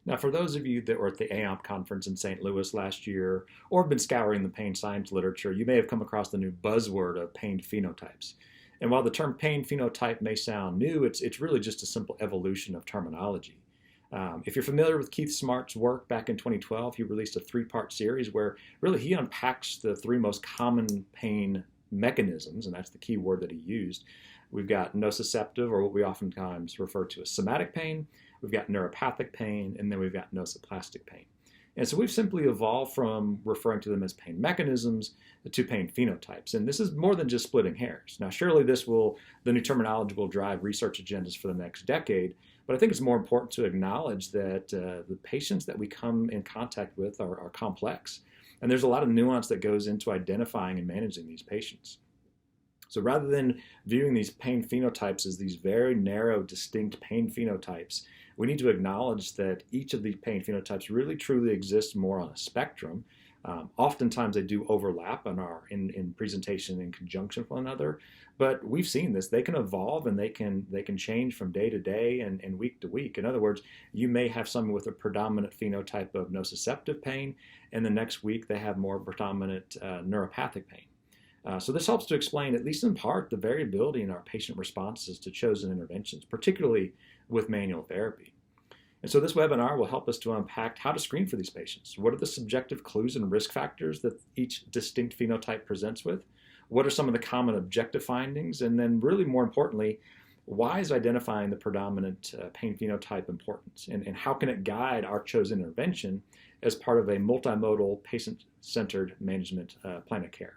Now, for those of you that were at the AOMP conference in St. Louis last year or have been scouring the pain science literature, you may have come across the new buzzword of pain phenotypes. And while the term pain phenotype may sound new, it's really just a simple evolution of terminology. If you're familiar with Keith Smart's work back in 2012, he released a three-part series where really he unpacks the three most common pain mechanisms, and that's the key word that he used. We've got nociceptive, or what we oftentimes refer to as somatic pain. We've got neuropathic pain, and then we've got nociplastic pain. And so we've simply evolved from referring to them as pain mechanisms to pain phenotypes. And this is more than just splitting hairs. Now, surely the new terminology will drive research agendas for the next decade, but I think it's more important to acknowledge that the patients that we come in contact with are complex. And there's a lot of nuance that goes into identifying and managing these patients. So rather than viewing these pain phenotypes as these very narrow, distinct pain phenotypes, we need to acknowledge that each of these pain phenotypes really truly exists more on a spectrum. Oftentimes they do overlap and are in presentation in conjunction with one another, but we've seen this. They can evolve and they can change from day to day and week to week. In other words, you may have someone with a predominant phenotype of nociceptive pain, and the next week they have more predominant neuropathic pain. So this helps to explain, at least in part, the variability in our patient responses to chosen interventions, particularly with manual therapy. And so this webinar will help us to unpack how to screen for these patients. What are the subjective clues and risk factors that each distinct phenotype presents with? What are some of the common objective findings? And then really more importantly, why is identifying the predominant pain phenotype important? And how can it guide our chosen intervention as part of a multimodal patient-centered management plan of care?